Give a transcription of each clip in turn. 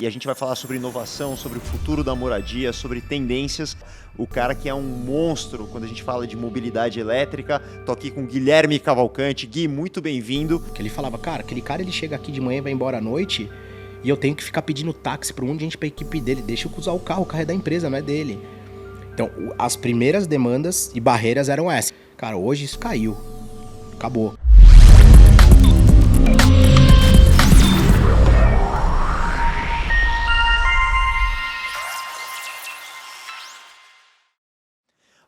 E a gente vai falar sobre inovação, sobre o futuro da moradia, sobre tendências. O cara que é um monstro quando a gente fala de mobilidade elétrica. Tô aqui com Guilherme Cavalcante. Gui, muito bem-vindo. Que ele falava, cara, aquele cara ele chega aqui de manhã e vai embora à noite e eu tenho que ficar pedindo táxi pra um monte de gente pra equipe dele. Deixa eu usar o carro é da empresa, não é dele. Então, as primeiras demandas e barreiras eram essas. Cara, hoje isso caiu. Acabou.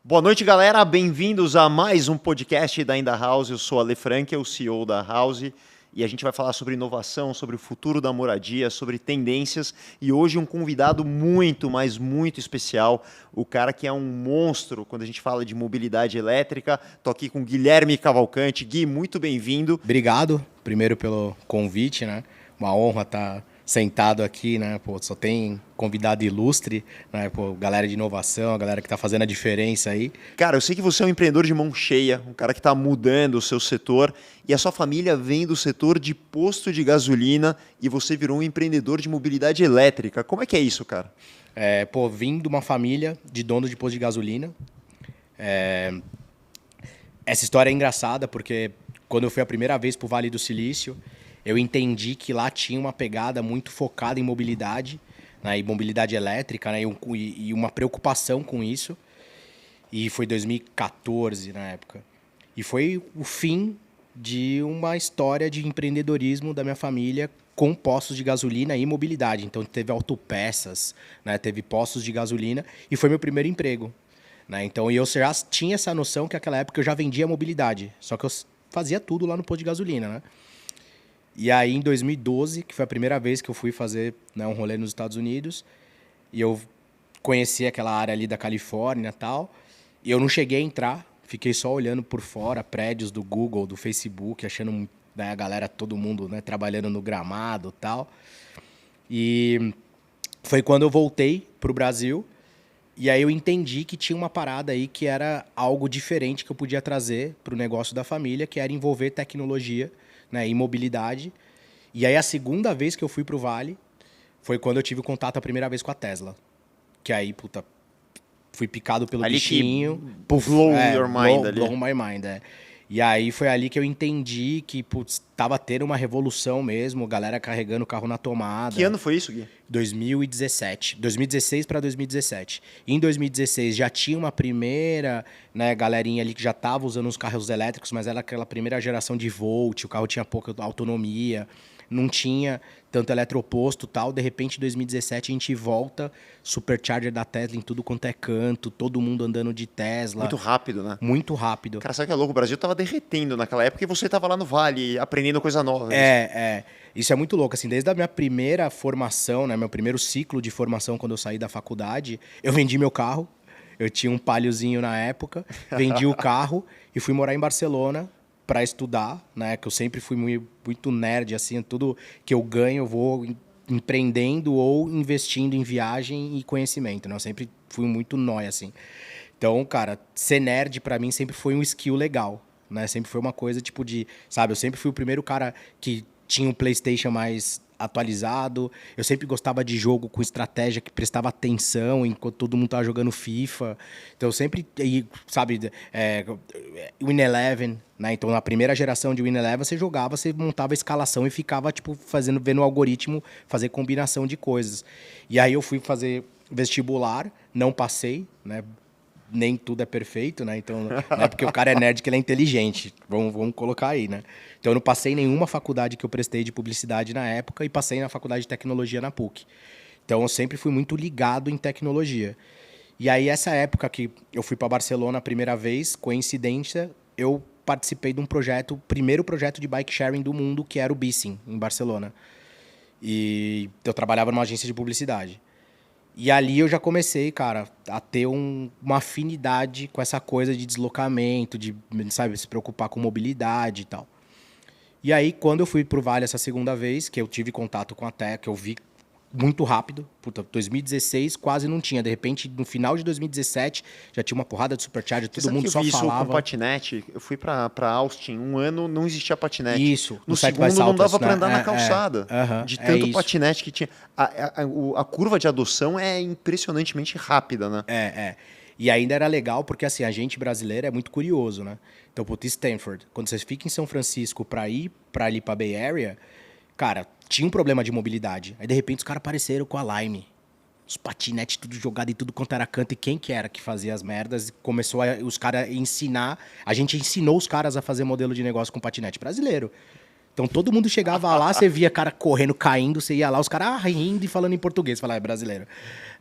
Boa noite, galera. Bem-vindos a mais um podcast da Inda House. Eu sou Ale Frank, o CEO da House, e a gente vai falar sobre inovação, sobre o futuro da moradia, sobre tendências. E hoje um convidado muito, mas muito especial, o cara que é um monstro quando a gente fala de mobilidade elétrica. Tô aqui com Guilherme Cavalcante. Gui, muito bem-vindo. Obrigado, primeiro pelo convite, né? Uma honra estar sentado aqui, né? Pô, só tem convidado ilustre, né? Pô, galera de inovação, a galera que tá fazendo a diferença aí. Cara, eu sei que você é um empreendedor de mão cheia, um cara que está mudando o seu setor, e a sua família vem do setor de posto de gasolina e você virou um empreendedor de mobilidade elétrica. Como é que é isso, cara? Vim de uma família de dono de posto de gasolina. Essa história é engraçada porque quando eu fui a primeira vez pro Vale do Silício, eu entendi que lá tinha uma pegada muito focada em mobilidade, né, e mobilidade elétrica, né, e uma preocupação com isso. E foi 2014 na época. E foi o fim de uma história de empreendedorismo da minha família com postos de gasolina e mobilidade. Então teve autopeças, né, teve postos de gasolina e foi meu primeiro emprego. Né? Então eu já tinha essa noção que naquela época eu já vendia mobilidade, só que eu fazia tudo lá no posto de gasolina, né? E aí, em 2012, que foi a primeira vez que eu fui fazer, né, um rolê nos Estados Unidos, e eu conheci aquela área ali da Califórnia e tal, e eu não cheguei a entrar, fiquei só olhando por fora, prédios do Google, do Facebook, achando, né, a galera, todo mundo, né, trabalhando no gramado e tal. E foi quando eu voltei pro Brasil, e aí eu entendi que tinha uma parada aí que era algo diferente que eu podia trazer pro negócio da família, que era envolver tecnologia, né, e mobilidade. E aí a segunda vez que eu fui pro Vale foi quando eu tive contato a primeira vez com a Tesla. Que aí, puta, fui picado pelo Ali bichinho. Blow your mind ali. Blow my mind, é. E aí foi ali que eu entendi que, putz, tava tendo uma revolução mesmo, galera carregando o carro na tomada. Que ano foi isso, Gui? 2017. 2016 para 2017. Em 2016 já tinha uma primeira, né, galerinha ali que já tava usando os carros elétricos, mas era aquela primeira geração de Volt, o carro tinha pouca autonomia, não tinha tanto eletroposto e tal. De repente, em 2017, a gente volta, supercharger da Tesla em tudo quanto é canto, todo mundo andando de Tesla. Muito rápido, né? Muito rápido. Cara, sabe que é louco? O Brasil tava derretendo naquela época e você tava lá no Vale, aprendendo coisa nova. Isso é muito louco, assim, desde a minha primeira formação, né, meu primeiro ciclo de formação quando eu saí da faculdade, eu vendi meu carro, eu tinha um Paliozinho na época, vendi o carro e fui morar em Barcelona para estudar, né, que eu sempre fui muito nerd, assim, tudo que eu ganho eu vou empreendendo ou investindo em viagem e conhecimento, né, eu sempre fui muito nóia, assim. Então, cara, ser nerd para mim sempre foi um skill legal, né, sempre foi uma coisa tipo de, sabe, eu sempre fui o primeiro cara que tinha um PlayStation mais atualizado. Eu sempre gostava de jogo com estratégia que prestava atenção enquanto todo mundo tava jogando FIFA. Então eu sempre, sabe, Win Eleven, né? Então na primeira geração de Win Eleven você jogava, você montava a escalação e ficava tipo vendo o algoritmo fazer combinação de coisas. E aí eu fui fazer vestibular, não passei, né? Nem tudo é perfeito, né? Então, não é porque o cara é nerd que ele é inteligente. Vamos colocar aí, né? Então, eu não passei em nenhuma faculdade que eu prestei de publicidade na época e passei na faculdade de tecnologia na PUC. Então, eu sempre fui muito ligado em tecnologia. E aí, essa época que eu fui para Barcelona a primeira vez, coincidência, eu participei de um projeto, o primeiro projeto de bike sharing do mundo, que era o Bicing, em Barcelona. E eu trabalhava numa agência de publicidade. E ali eu já comecei, cara, a ter uma afinidade com essa coisa de deslocamento, de, sabe, se preocupar com mobilidade e tal. E aí, quando eu fui pro Vale essa segunda vez, que eu tive contato com a Tech, que eu vi muito rápido. Puta, 2016 quase não tinha. De repente, no final de 2017, já tinha uma porrada de supercharger, todo mundo só Eu vi isso falava. com patinete. Eu fui pra Austin, um ano não existia patinete. Isso, No Side by segundo não dava Southwest, pra né? andar na calçada. De tanto isso. patinete que tinha. A curva de adoção é impressionantemente rápida, né? E ainda era legal porque, assim, a gente brasileiro é muito curioso, né? Então, puta, Stanford, quando você fica em São Francisco pra ir pra ali pra Bay Area, cara, tinha um problema de mobilidade. Aí, de repente, os caras apareceram com a Lime. Os patinetes tudo jogado e tudo quanto era canto. E quem que era que fazia as merdas? E começou os caras a ensinar. A gente ensinou os caras a fazer modelo de negócio com patinete brasileiro. Então todo mundo chegava lá, você via cara correndo, caindo, você ia lá, os caras rindo e falando em português. Você fala, é brasileiro.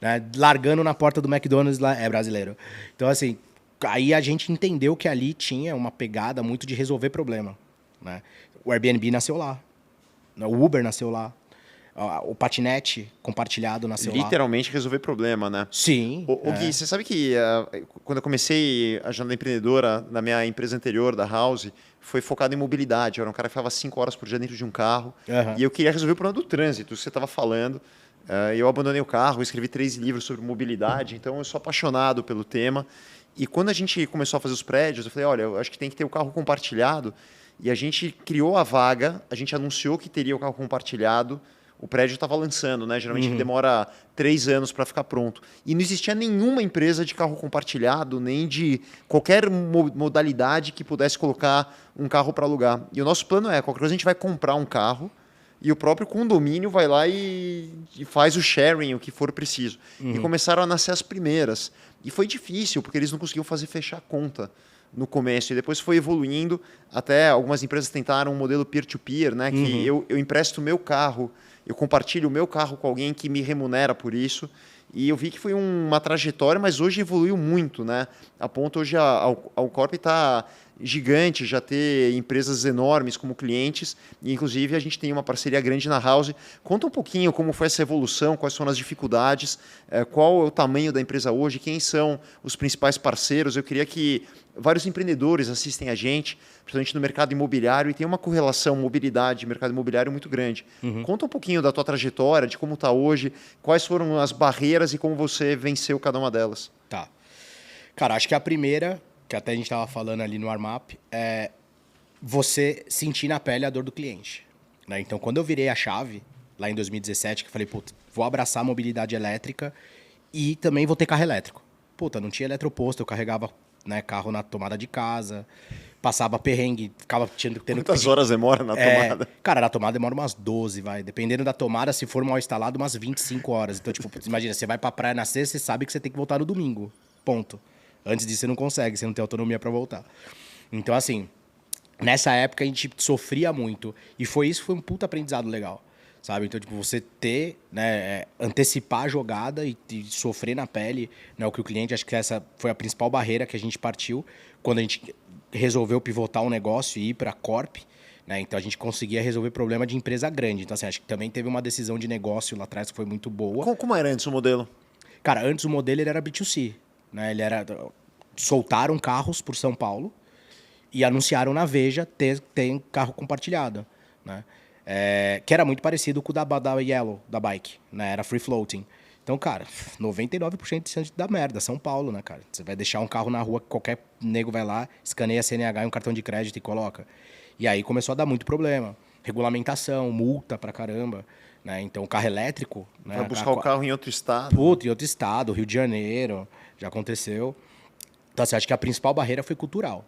Né? Largando na porta do McDonald's lá, é brasileiro. Então, assim, aí a gente entendeu que ali tinha uma pegada muito de resolver problema. Né? O Airbnb nasceu lá. O Uber nasceu lá. O patinete compartilhado nasceu lá. Literalmente resolver problema, né? Sim. Gui, você sabe que quando eu comecei a jornada empreendedora na minha empresa anterior, da House, foi focado em mobilidade. Eu era um cara que ficava 5 horas por dia dentro de um carro. E eu queria resolver o problema do trânsito, que você estava falando. Eu abandonei o carro, escrevi 3 livros sobre mobilidade, então eu sou apaixonado pelo tema. E quando a gente começou a fazer os prédios, eu falei, olha, eu acho que tem que ter o carro compartilhado. E a gente criou a vaga, a gente anunciou que teria o carro compartilhado. O prédio estava lançando, né? Geralmente demora 3 anos para ficar pronto. E não existia nenhuma empresa de carro compartilhado, nem de qualquer modalidade que pudesse colocar um carro para alugar. E o nosso plano é, qualquer coisa a gente vai comprar um carro e o próprio condomínio vai lá e faz o sharing, o que for preciso. E começaram a nascer as primeiras. E foi difícil, porque eles não conseguiam fazer fechar a conta no começo. E depois foi evoluindo, até algumas empresas tentaram um modelo peer-to-peer, né? Que eu empresto o meu carro, eu compartilho o meu carro com alguém que me remunera por isso. E eu vi que foi uma trajetória, mas hoje evoluiu muito, né? A ponto hoje a Alcorp está gigante, já ter empresas enormes como clientes, e inclusive a gente tem uma parceria grande na House. Conta um pouquinho como foi essa evolução, quais foram as dificuldades, qual é o tamanho da empresa hoje, quem são os principais parceiros. Eu queria que vários empreendedores assistem a gente, principalmente no mercado imobiliário, e tem uma correlação mobilidade e mercado imobiliário muito grande. Conta um pouquinho da tua trajetória, de como está hoje, quais foram as barreiras e como você venceu cada uma delas. Tá. Cara, acho que a primeira, que até a gente estava falando ali no warm-up, é você sentir na pele a dor do cliente. Né? Então, quando eu virei a chave, lá em 2017, que eu falei, puta, vou abraçar a mobilidade elétrica e também vou ter carro elétrico. Puta, não tinha eletroposto, eu carregava, né, carro na tomada de casa, passava perrengue, ficava tendo Quantas horas demora na tomada? Cara, na tomada demora umas 12, vai. Dependendo da tomada, se for mal instalado, umas 25 horas. Então, tipo, imagina, você vai pra praia na sexta, você sabe que você tem que voltar no domingo. Ponto. Antes disso, você não consegue, você não tem autonomia pra voltar. Então, assim, nessa época a gente sofria muito. E foi um puta aprendizado legal. Sabe? Então, tipo, você ter, né, antecipar a jogada e sofrer na pele, né, o que o cliente, acho que essa foi a principal barreira que a gente partiu quando a gente resolveu pivotar um negócio e ir para Corp, né? Então a gente conseguia resolver problema de empresa grande. Então, assim, acho que também teve uma decisão de negócio lá atrás que foi muito boa. Como era antes o modelo? Cara, antes o modelo ele era B2C, né? Ele era soltaram carros por São Paulo e anunciaram na Veja tem carro compartilhado, né? Que era muito parecido com o da Yellow, da Bike, né? Era free floating. Então, cara, 99% de chance de dar merda. São Paulo, né, cara? Você vai deixar um carro na rua, qualquer nego vai lá, escaneia a CNH e um cartão de crédito e coloca. E aí começou a dar muito problema. Regulamentação, multa pra caramba, né? Então, o carro elétrico... Né, vai buscar o carro em outro estado. Puta, em outro estado, Rio de Janeiro, já aconteceu. Então, assim, acho que a principal barreira foi cultural.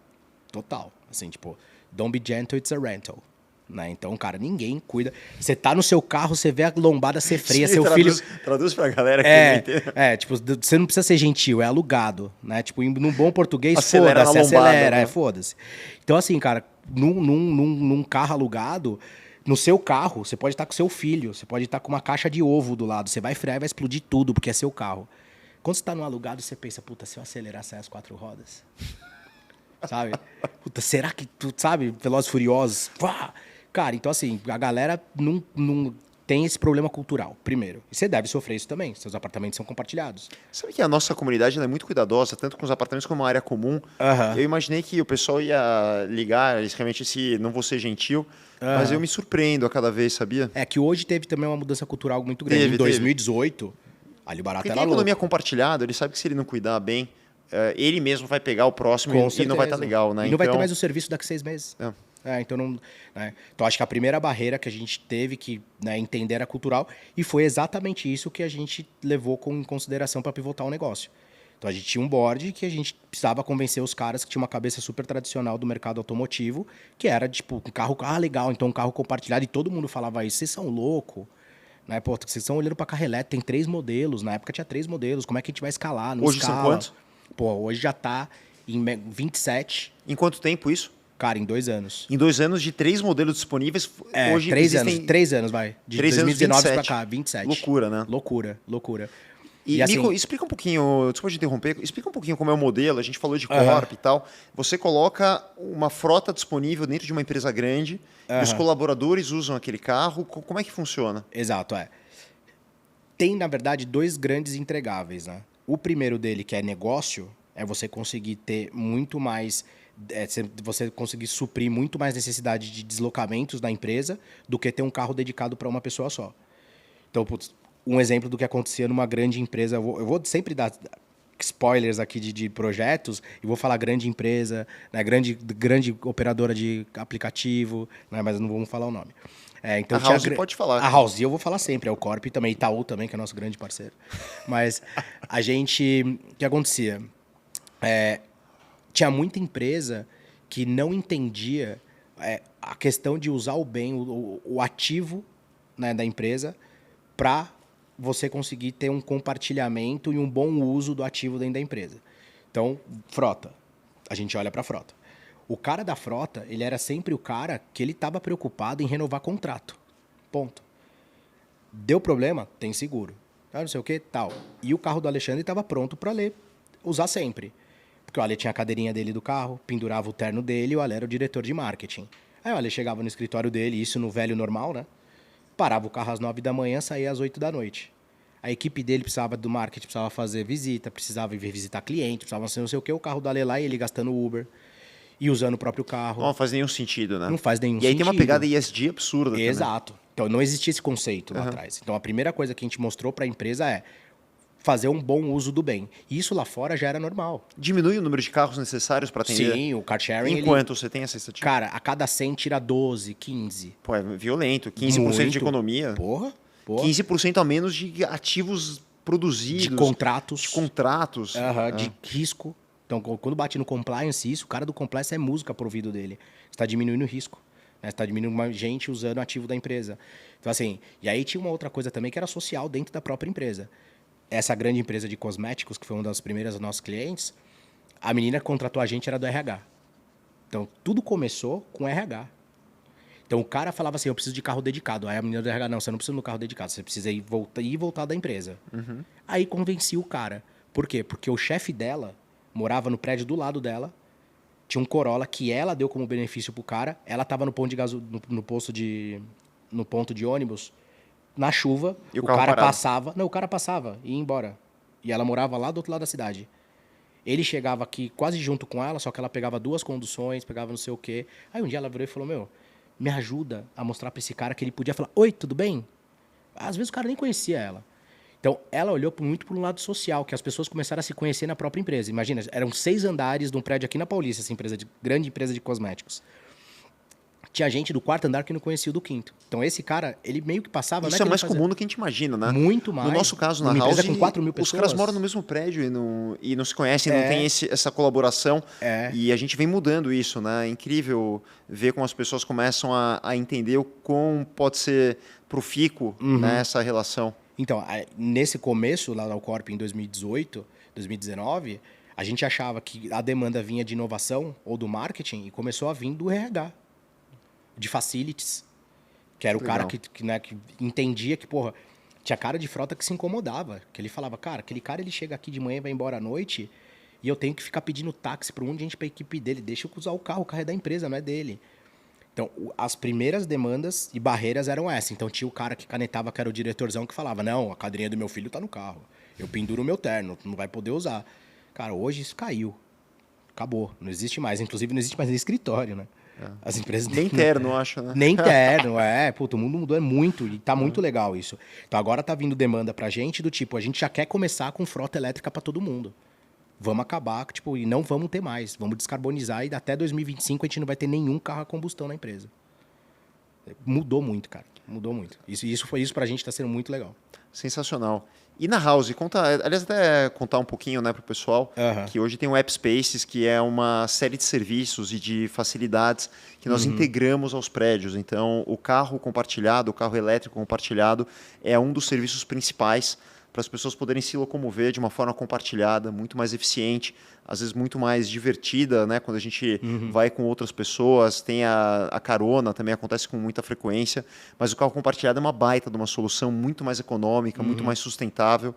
Total. Assim, tipo, don't be gentle, it's a rental. Né? Então, cara, ninguém cuida. Você tá no seu carro, você vê a lombada ser freia, seu filho... Traduz pra galera que não entende. Tipo, você não precisa ser gentil, é alugado, né? Tipo, num bom português, acelera, né? Foda-se. Então, assim, cara, num carro alugado, no seu carro, você pode estar com seu filho, você pode estar com uma caixa de ovo do lado, você vai frear e vai explodir tudo, porque é seu carro. Quando você tá no alugado, você pensa, puta, se eu acelerar, sai as 4 rodas. Sabe? Puta, será que tu, sabe, Velozes e Furiosos? Pá! Cara, então assim, a galera não tem esse problema cultural, primeiro. E você deve sofrer isso também, seus apartamentos são compartilhados. Sabe que a nossa comunidade ela é muito cuidadosa, tanto com os apartamentos como a área comum. Aham. Eu imaginei que o pessoal ia ligar, realmente, se não vou ser gentil, mas eu me surpreendo a cada vez, sabia? É que hoje teve também uma mudança cultural muito grande. Teve, Em 2018, ali o barato Porque era tem louco. economia compartilhada, ele sabe que se ele não cuidar bem, ele mesmo vai pegar o próximo Com e não certeza. vai estar legal, né? E não vai ter mais o serviço daqui a 6 meses. É. Então, não, né? Então, acho que a primeira barreira que a gente teve que, né, entender era cultural, e foi exatamente isso que a gente levou em consideração para pivotar o negócio. Então, a gente tinha um board que a gente precisava convencer os caras que tinham uma cabeça super tradicional do mercado automotivo, que era, tipo, um carro, legal, então um carro compartilhado, e todo mundo falava isso, vocês são loucos. Né? Pô, vocês estão olhando para carro elétrico, tem 3 modelos, na época tinha 3 modelos, como é que a gente vai escalar? Não Hoje escala. são quantos? Pô, hoje já tá em 27, Em quanto tempo isso? cara, em 2 anos. Em 2 anos de 3 modelos disponíveis, hoje 3 existem... anos. 3 anos, vai. De 3 anos, 2019 pra 27. cá, 27. Loucura, né? Loucura. E assim, Nico, explica um pouquinho, desculpa te interromper, explica um pouquinho como é o modelo, a gente falou de corp e tal. Você coloca uma frota disponível dentro de uma empresa grande e os colaboradores usam aquele carro, como é que funciona? Exato, Tem, na verdade, 2 grandes entregáveis, né? O primeiro dele, que é negócio, é você conseguir ter muito mais... você conseguir suprir muito mais necessidade de deslocamentos da empresa do que ter um carro dedicado para uma pessoa só. Então, putz, um exemplo do que acontecia numa grande empresa, eu vou sempre dar spoilers aqui de projetos, e vou falar grande empresa, né, grande operadora de aplicativo, né, mas não vamos falar o nome. Então a House pode falar. A House eu vou falar sempre, é o Corp também, Itaú também, que é nosso grande parceiro. Mas a gente... O que acontecia? Tinha muita empresa que não entendia a questão de usar o bem, o ativo, né, da empresa para você conseguir ter um compartilhamento e um bom uso do ativo dentro da empresa. Então, frota. A gente olha para a frota. O cara da frota, ele era sempre o cara que ele estava preocupado em renovar contrato. Ponto. Deu problema? Tem seguro. Não sei o que, tal. E o carro do Alexandre estava pronto para usar sempre. Porque o Ale tinha a cadeirinha dele do carro, pendurava o terno dele e o Ale era o diretor de marketing. Aí o Ale chegava no escritório dele, isso no velho normal, né? Parava o carro às 9 da manhã, saía às 8 da noite. A equipe dele precisava do marketing, precisava fazer visita, precisava ir visitar cliente, precisava não sei o que, o carro do Ale lá e ele gastando Uber e usando o próprio carro. Não faz nenhum sentido, né? Não faz nenhum sentido. E aí tem uma pegada ESG absurda. Exato. Também. Então não existia esse conceito lá atrás. Então a primeira coisa que a gente mostrou para a empresa é fazer um bom uso do bem. E isso lá fora já era normal. Diminui o número de carros necessários para atender? Sim, o car sharing... Enquanto você tem essa estatística? Cara, a cada 100 tira 12, 15. Pô, é violento. 15% Muito. de economia. Porra. 15% a menos de ativos produzidos. De contratos. De de risco. Então, quando bate no compliance, o cara do compliance é música pro ouvido dele. Você está diminuindo o risco. Né? Você está diminuindo mais gente usando o ativo da empresa. Então, assim, e aí tinha uma outra coisa também que era social dentro da própria empresa. Essa grande empresa de cosméticos, que foi uma das primeiras dos nossos clientes, a menina que contratou a gente era do RH. Então, tudo começou com RH. Então, o cara falava assim, eu preciso de carro dedicado. Aí a menina do RH, não, você não precisa de um carro dedicado, você precisa ir e voltar da empresa. Aí convenci o cara. Por quê? Porque o chefe dela morava no prédio do lado dela, tinha um Corolla que ela deu como benefício pro cara, ela estava no ponto de ônibus, na chuva, E o cara carro parado. passava... Não, o cara passava e ia embora. E ela morava lá do outro lado da cidade. Ele chegava aqui quase junto com ela, só que ela pegava 2 conduções, pegava não sei o quê. Aí um dia ela virou e falou, meu, me ajuda a mostrar pra esse cara que ele podia falar, oi, tudo bem? Às vezes o cara nem conhecia ela. Então, ela olhou muito para um lado social, que as pessoas começaram a se conhecer na própria empresa. Imagina, eram 6 andares de um prédio aqui na Paulista, essa grande empresa de cosméticos. Tinha gente do 4º andar que não conhecia o do 5º. Então, esse cara, ele meio que passava... Isso é mais comum do que a gente imagina, né? Muito mais. No nosso caso, na Uma House, empresa com 4 mil pessoas. os caras moram no mesmo prédio e não se conhecem, não tem essa colaboração. E a gente vem mudando isso, né? É incrível ver como as pessoas começam a entender o quão pode ser profícuo, né, essa relação. Então, nesse começo, lá na Corp em 2018, 2019, a gente achava que a demanda vinha de inovação ou do marketing e começou a vir do RH, de facilities, que era o cara que entendia que, porra, tinha cara de frota que se incomodava, que ele falava, cara, aquele cara ele chega aqui de manhã e vai embora à noite e eu tenho que ficar pedindo táxi para um monte de gente para a equipe dele, deixa eu usar o carro é da empresa, não é dele. Então, as primeiras demandas e barreiras eram essas. Então, tinha o cara que canetava, que era o diretorzão, que falava, não, a cadeirinha do meu filho tá no carro. Eu penduro o meu terno, não vai poder usar. Cara, hoje isso caiu. Acabou. Não existe mais. Inclusive, não existe mais nem escritório, né? As empresas... Nem terno, acho, né? Nem terno, Puta, o mundo mudou muito e tá muito legal isso. Então, agora tá vindo demanda pra gente do tipo, a gente já quer começar com frota elétrica pra todo mundo. Vamos acabar, tipo, e não vamos ter mais. Vamos descarbonizar e até 2025 a gente não vai ter nenhum carro a combustão na empresa. Mudou muito, cara. Mudou muito. Isso pra gente tá sendo muito legal. Sensacional. E na House, aliás, até contar um pouquinho, né, para o pessoal, que hoje tem o App Spaces, que é uma série de serviços e de facilidades que nós integramos aos prédios. Então, o carro compartilhado, o carro elétrico compartilhado, é um dos serviços principais para as pessoas poderem se locomover de uma forma compartilhada, muito mais eficiente, às vezes muito mais divertida, né? Quando a gente vai com outras pessoas, tem a carona, também acontece com muita frequência, mas o carro compartilhado é uma baita de uma solução muito mais econômica, muito mais sustentável.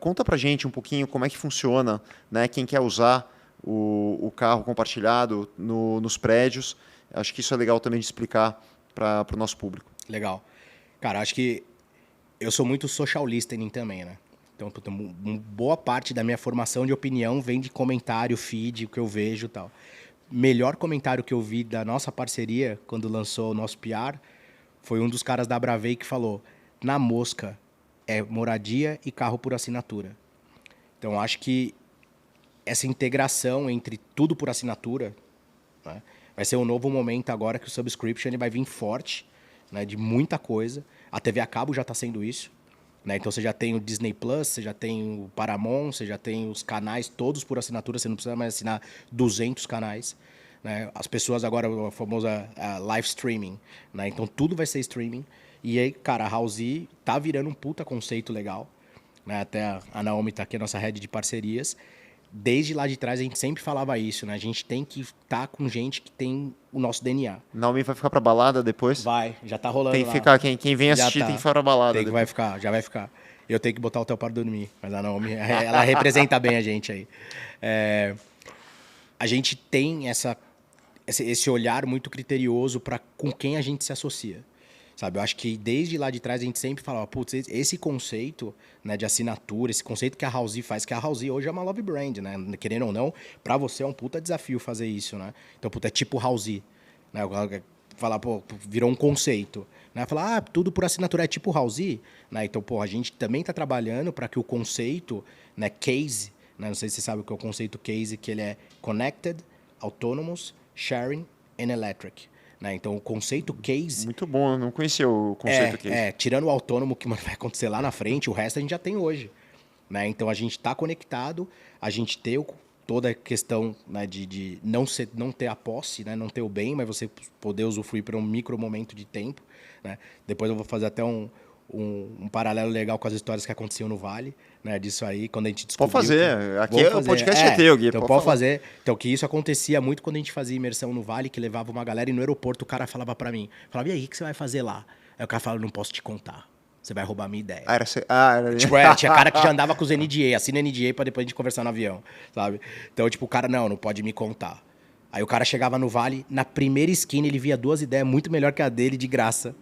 Conta pra gente um pouquinho como é que funciona, né? Quem quer usar o carro compartilhado nos prédios. Acho que isso é legal também de explicar para o nosso público. Legal. Cara, acho que eu sou muito social listening também, né? Então, boa parte da minha formação de opinião vem de comentário, feed, o que eu vejo e tal. Melhor comentário que eu vi da nossa parceria, quando lançou o nosso PR, foi um dos caras da Bravei que falou, na mosca, é moradia e carro por assinatura. Então, acho que essa integração entre tudo por assinatura, né, vai ser um novo momento agora que o subscription ele vai vir forte, né, de muita coisa. A TV a cabo já está sendo isso. Né? Então você já tem o Disney Plus, você já tem o Paramount, você já tem os canais todos por assinatura, você não precisa mais assinar 200 canais. Né? As pessoas agora, a famosa live streaming. Né? Então tudo vai ser streaming. E aí, cara, a House tá virando um puta conceito legal. Né? Até a Naomi tá aqui, a nossa head de parcerias. Desde lá de trás a gente sempre falava isso, né? A gente tem que estar com gente que tem o nosso DNA. Naomi vai ficar pra balada depois? Vai, já tá rolando tem que lá. ficar, quem vem assistir tem que ficar pra balada. Tem que vai ficar, já vai ficar. Eu tenho que botar o hotel para dormir, mas a Naomi, ela representa bem a gente aí. A gente tem esse olhar muito criterioso para com quem a gente se associa. Sabe, eu acho que desde lá de trás a gente sempre falava, putz, esse conceito, né, de assinatura, esse conceito que a House faz, que a House hoje é uma love brand, né? Querendo ou não, para você é um puta desafio fazer isso, né? Então, puta, é tipo House, né? Falar, pô, virou um conceito. Né? Falar, tudo por assinatura é tipo House, né? Então, pô, a gente também está trabalhando para que o conceito, né, case, né? Não sei se você sabe o que é o conceito case, que ele é Connected, Autonomous, Sharing and Electric. Né? Então, o conceito case... Muito bom, eu não conhecia o conceito case. Tirando o autônomo, que vai acontecer lá na frente, o resto a gente já tem hoje. Né? Então, a gente está conectado, a gente tem toda a questão, né, de não ter a posse, né, não ter o bem, mas você poder usufruir por um micro momento de tempo. Né? Depois eu vou fazer até um paralelo legal com as histórias que aconteciam no Vale, né, disso aí, quando a gente descobriu... Pode fazer, aqui o podcast é teu, Gui. Então pode fazer. Então, que isso acontecia muito quando a gente fazia imersão no Vale, que levava uma galera e no aeroporto o cara falava pra mim, falava, e aí, o que você vai fazer lá? Aí o cara falava, não posso te contar, você vai roubar a minha ideia. Era... Tipo, tinha cara que já andava com os NDA, assina NDA pra depois a gente conversar no avião, sabe? Então, tipo, o cara, não pode me contar. Aí o cara chegava no Vale, na primeira esquina ele via 2 ideias muito melhor que a dele, de graça.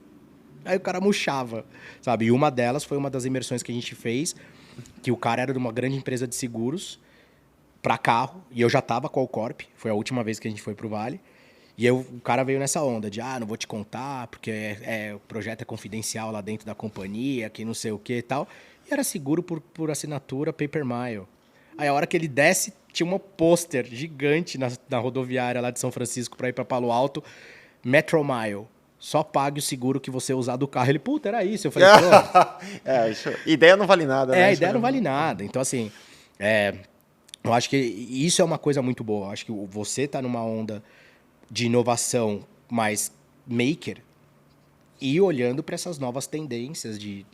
Aí o cara murchava, sabe? E uma delas foi uma das imersões que a gente fez, que o cara era de uma grande empresa de seguros para carro, e eu já tava com a Corp, foi a última vez que a gente foi pro Vale, e o cara veio nessa onda de, não vou te contar, porque o projeto é confidencial lá dentro da companhia, que não sei o que e tal, e era seguro por assinatura Paper Mile. Aí a hora que ele desce, tinha um pôster gigante na rodoviária lá de São Francisco para ir para Palo Alto, Metro Mile. Só pague o seguro que você usar do carro. Ele, puta, era isso. Eu falei, pô... isso. Ideia não vale nada, né? A ideia não vale nada. Então, assim, eu acho que isso é uma coisa muito boa. Eu acho que você tá numa onda de inovação mais maker e olhando para essas novas tendências de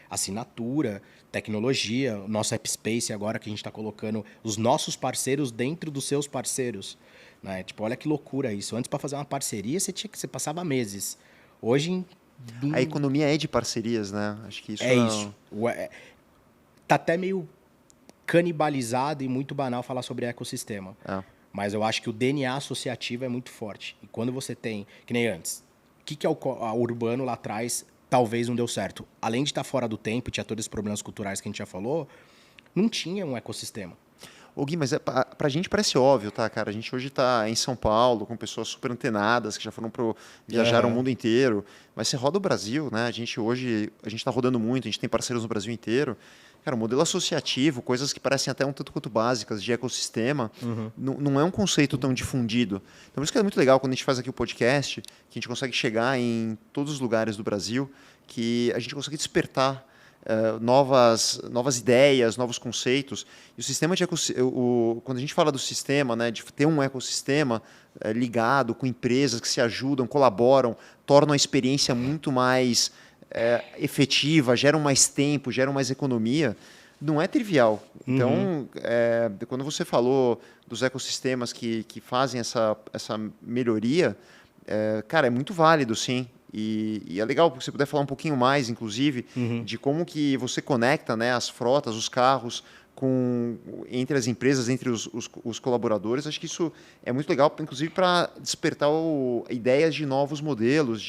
assinatura, tecnologia, o nosso App Space agora, que a gente está colocando os nossos parceiros dentro dos seus parceiros. Né? Tipo, olha que loucura isso. Antes, para fazer uma parceria, você passava meses. Hoje... A economia é de parcerias, né? Acho que isso isso. Tá até meio canibalizado e muito banal falar sobre ecossistema. Mas eu acho que o DNA associativo é muito forte. E quando você tem, que nem antes, o que é o urbano lá atrás talvez não deu certo? Além de estar fora do tempo, tinha todos esses problemas culturais que a gente já falou, não tinha um ecossistema. Ô Gui, mas pra gente parece óbvio, tá, cara? A gente hoje tá em São Paulo com pessoas super antenadas que já foram viajar o mundo inteiro. Mas você roda o Brasil, né? A gente tá rodando muito, a gente tem parceiros no Brasil inteiro. Cara, o modelo associativo, coisas que parecem até um tanto quanto básicas de ecossistema, não é um conceito tão difundido. Então, por isso que é muito legal quando a gente faz aqui o podcast, que a gente consegue chegar em todos os lugares do Brasil, que a gente consegue despertar novas ideias, novos conceitos. E o sistema de quando a gente fala do sistema, né, de ter um ecossistema ligado com empresas que se ajudam, colaboram, tornam a experiência muito mais efetiva, geram mais tempo, geram mais economia, não é trivial. Então, quando você falou dos ecossistemas que fazem essa melhoria, cara, é muito válido, sim. E é legal, porque você puder falar um pouquinho mais, inclusive, de como que você conecta, né, as frotas, os carros, entre as empresas, entre os colaboradores. Acho que isso é muito legal, inclusive, para despertar ideias de novos modelos,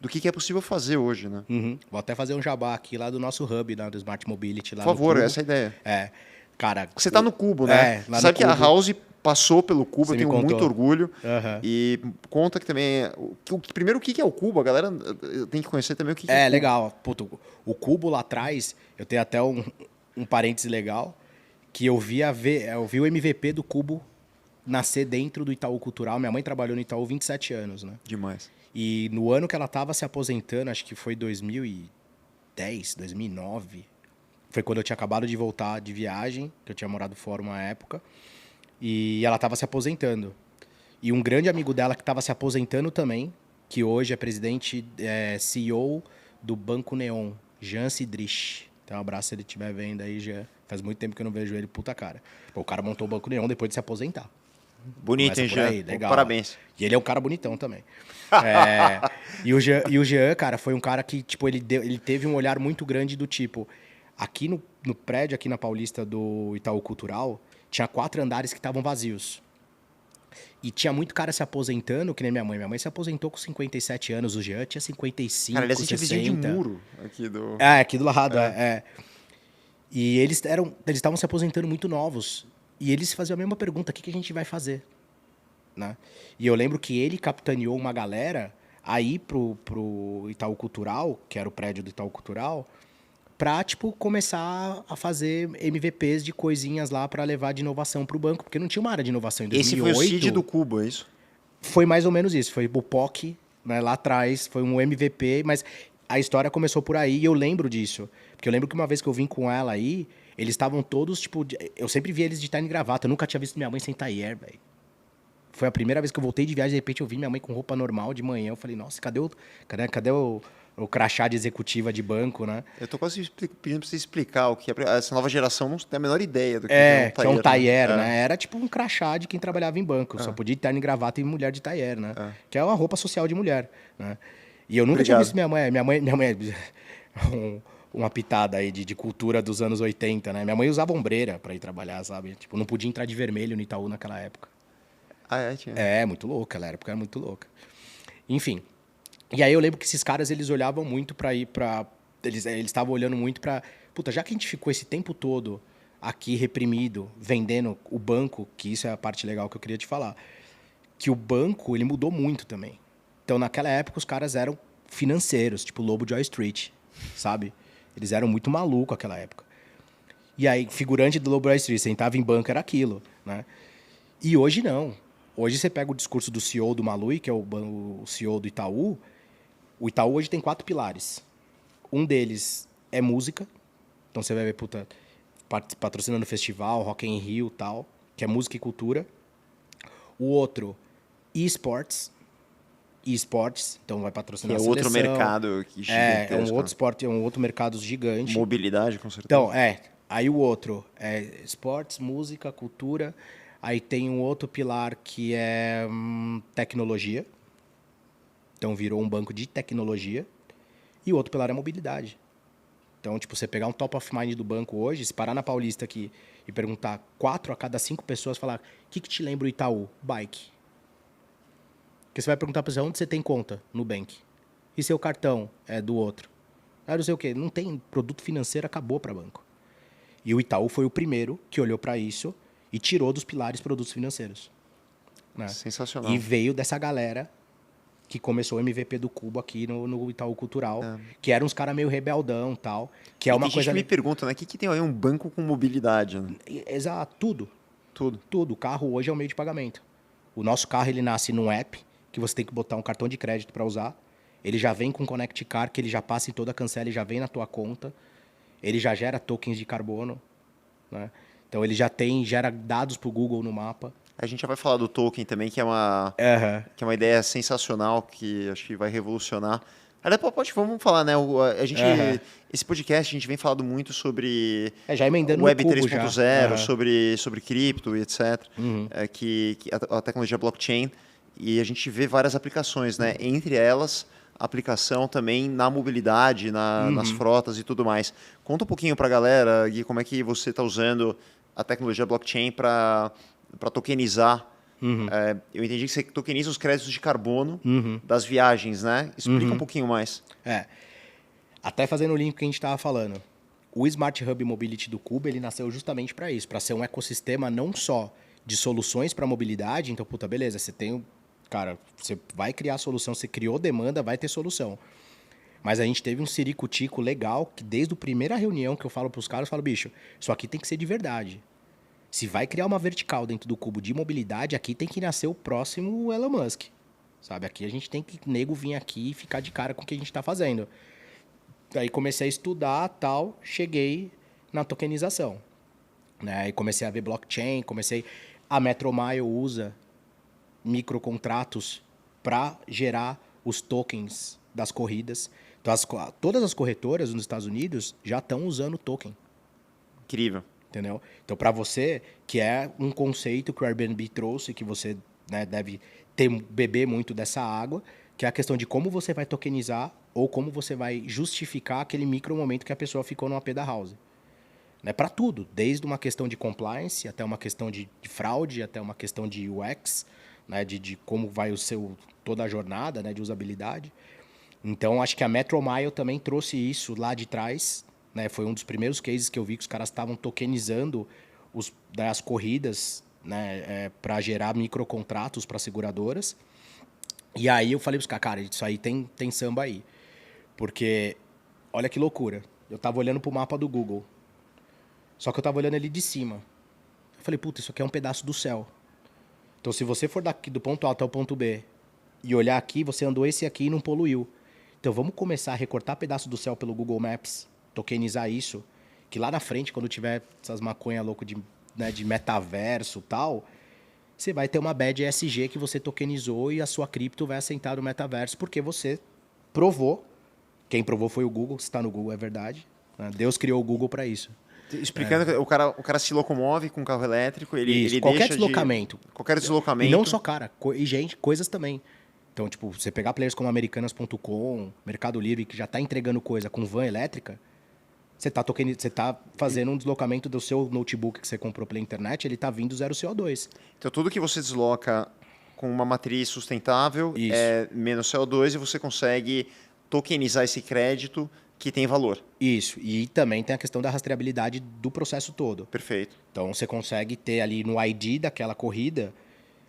do que é possível fazer hoje. Né? Vou até fazer um jabá aqui lá do nosso hub, lá do Smart Mobility. Lá Por favor, no Cubo. essa é a ideia. Cara, você está no Cubo, né? Lá você sabe no que a Cubo. House passou pelo Cubo, Você eu tenho me contou. muito orgulho. E conta que também... Primeiro, o que é o Cubo? A galera tem que conhecer também o que é o Cubo. Legal. Puto, o Cubo lá atrás, eu tenho até um parêntese legal, que eu vi o MVP do Cubo nascer dentro do Itaú Cultural. Minha mãe trabalhou no Itaú 27 anos, né? Demais. E no ano que ela estava se aposentando, acho que foi 2010, 2009, foi quando eu tinha acabado de voltar de viagem, que eu tinha morado fora uma época, e ela estava se aposentando. E um grande amigo dela que estava se aposentando também, que hoje é presidente, CEO do Banco Neon, Jean Cidrich. Então, um abraço se ele estiver vendo aí, Jean. Faz muito tempo que eu não vejo ele, puta cara. Pô, o cara montou o Banco Neon depois de se aposentar. Bonito, hein, Jean? Legal. Parabéns. E ele é um cara bonitão também. E o Jean, cara, foi um cara que, tipo, ele teve um olhar muito grande do tipo... Aqui no prédio, aqui na Paulista do Itaú Cultural, tinha 4 andares que estavam vazios. E tinha muito cara se aposentando, que nem minha mãe. Minha mãe se aposentou com 57 anos, o Jean tinha 55, cara, ele assiste 60. vizinho de muro aqui do... Aqui do lado, E eles estavam se aposentando muito novos. E eles faziam a mesma pergunta, o que a gente vai fazer? Né? E eu lembro que ele capitaneou uma galera a ir pro Itaú Cultural, que era o prédio do Itaú Cultural, pra, tipo, começar a fazer MVPs de coisinhas lá pra levar de inovação pro banco, porque não tinha uma área de inovação em 2008. Esse foi o CID do Cubo, é isso? Foi mais ou menos isso, foi o POC, né, lá atrás, foi um MVP, mas a história começou por aí e eu lembro disso. Porque eu lembro que uma vez que eu vim com ela aí, eles estavam todos, tipo, eu sempre vi eles de terno e gravata, eu nunca tinha visto minha mãe sem tailleur, velho. Foi a primeira vez que eu voltei de viagem, de repente eu vi minha mãe com roupa normal de manhã, eu falei, nossa, cadê o crachá de executiva de banco, né? Eu tô quase pedindo pra você explicar o que é. Essa nova geração não tem a menor ideia do que é um tailleur. Que é um tailleur, né? Era tipo um crachá de quem trabalhava em banco. Só podia ir terno e gravata e mulher de tailleur, né? Que é uma roupa social de mulher, né? E eu nunca tinha visto minha mãe. Minha mãe é uma pitada aí de cultura dos anos 80, né? Minha mãe usava ombreira pra ir trabalhar, sabe? Tipo, não podia entrar de vermelho no Itaú naquela época. Tinha. Muito louca, aquela época era muito louca. Enfim. E aí eu lembro que esses caras, eles olhavam muito pra ir pra... Eles estavam olhando muito pra... Puta, já que a gente ficou esse tempo todo aqui reprimido, vendendo o banco, que isso é a parte legal que eu queria te falar, que o banco, ele mudou muito também. Então, naquela época, os caras eram financeiros, tipo Lobo de Wall Street, sabe? Eles eram muito malucos naquela época. E aí, figurante do Lobo de Wall Street, sentava em banco, era aquilo, né? E hoje não. Hoje você pega o discurso do CEO do Malui, que é o CEO do Itaú. O Itaú hoje tem 4 pilares. Um deles é música. Então você vai ver, puta, patrocinando festival, Rock in Rio e tal, que é música e cultura. O outro, eSports. Então vai patrocinar a seleção. É outro mercado gigantesco. É um outro esporte, é um outro mercado gigante. Mobilidade, com certeza. Então, aí o outro é esportes, música, cultura. Aí tem um outro pilar que é tecnologia. Então virou um banco de tecnologia. E o outro pilar é mobilidade. Então, tipo, você pegar um top of mind do banco hoje, se parar na Paulista aqui e perguntar 4 a cada 5 pessoas, falar, o que te lembra o Itaú? Bike. Porque você vai perguntar pra você, onde você tem conta? Nubank. E seu cartão é do outro? Ah, não sei o quê. Não tem produto financeiro, acabou para banco. E o Itaú foi o primeiro que olhou para isso e tirou dos pilares produtos financeiros. Né? Sensacional. E veio dessa galera que começou o MVP do Cubo aqui no Itaú Cultural, que eram uns caras meio rebeldão tal, que é uma tem coisa... gente que me pergunta, né? O que tem aí um banco com mobilidade? Né? Exato, tudo. Tudo. Tudo. O carro hoje é um meio de pagamento. O nosso carro, ele nasce num app, que você tem que botar um cartão de crédito para usar. Ele já vem com Connect Car, que ele já passa em toda a cancela e já vem na tua conta. Ele já gera tokens de carbono. Né? Então, ele já gera dados para o Google no mapa. A gente já vai falar do token também, que é uma ideia sensacional, que acho que vai revolucionar. Vamos falar, né? Esse podcast, a gente vem falando muito sobre já emendando Web no Cubo 3.0, sobre cripto e etc. Que a tecnologia blockchain. E a gente vê várias aplicações, né? Entre elas, aplicação também na mobilidade, nas frotas e tudo mais. Conta um pouquinho para a galera, Gui, como é que você está usando a tecnologia blockchain para tokenizar. Eu entendi que você tokeniza os créditos de carbono das viagens, né? Explica um pouquinho mais. Até fazendo o link que a gente estava falando. O Smart Hub Mobility do Cubo, ele nasceu justamente para isso, para ser um ecossistema não só de soluções para mobilidade. Então, puta, beleza, cara, você vai criar a solução, você criou demanda, vai ter solução. Mas a gente teve um ciricutico legal, que desde a primeira reunião que eu falo para os caras, eu falo, bicho, isso aqui tem que ser de verdade. Se vai criar uma vertical dentro do Cubo de mobilidade, aqui tem que nascer o próximo Elon Musk. Sabe? Aqui a gente tem que nego vir aqui e ficar de cara com o que a gente está fazendo. Aí comecei a estudar, tal, cheguei na tokenização. Né? Aí comecei a ver blockchain, A Metromile usa microcontratos para gerar os tokens das corridas. Então, todas as corretoras nos Estados Unidos já estão usando token. Incrível. Entendeu? Então, para você, que é um conceito que o Airbnb trouxe, que você, né, deve beber muito dessa água, que é a questão de como você vai tokenizar ou como você vai justificar aquele micro momento que a pessoa ficou no AP da house. Né? Para tudo, desde uma questão de compliance, até uma questão de fraude, até uma questão de UX, né, de como vai toda a jornada, né, de usabilidade. Então, acho que a Metromile também trouxe isso lá de trás. Né, foi um dos primeiros cases que eu vi que os caras estavam tokenizando as corridas, né, para gerar microcontratos para seguradoras. E aí eu falei para os caras, cara, isso aí tem samba aí. Porque, olha que loucura. Eu estava olhando para o mapa do Google. Só que eu estava olhando ele de cima. Eu falei, puta, isso aqui é um pedaço do céu. Então, se você for daqui do ponto A até o ponto B e olhar aqui, você andou esse aqui e não poluiu. Então, vamos começar a recortar pedaço do céu pelo Google Maps, tokenizar isso, que lá na frente, quando tiver essas maconha louco de metaverso e tal, você vai ter uma badge ESG que você tokenizou e a sua cripto vai assentar no metaverso, porque você provou. Quem provou foi o Google, se está no Google é verdade. Né? Deus criou o Google para isso. Explicando que o cara se locomove com um carro elétrico, ele qualquer deixa deslocamento. Qualquer deslocamento. E não só cara, e gente, coisas também. Então, tipo, você pegar players como Americanas.com, Mercado Livre, que já está entregando coisa com van elétrica, você tá fazendo um deslocamento do seu notebook que você comprou pela internet, ele está vindo zero CO2. Então, tudo que você desloca com uma matriz sustentável é menos CO2 e você consegue tokenizar esse crédito que tem valor. Isso. E também tem a questão da rastreabilidade do processo todo. Perfeito. Então, você consegue ter ali no ID daquela corrida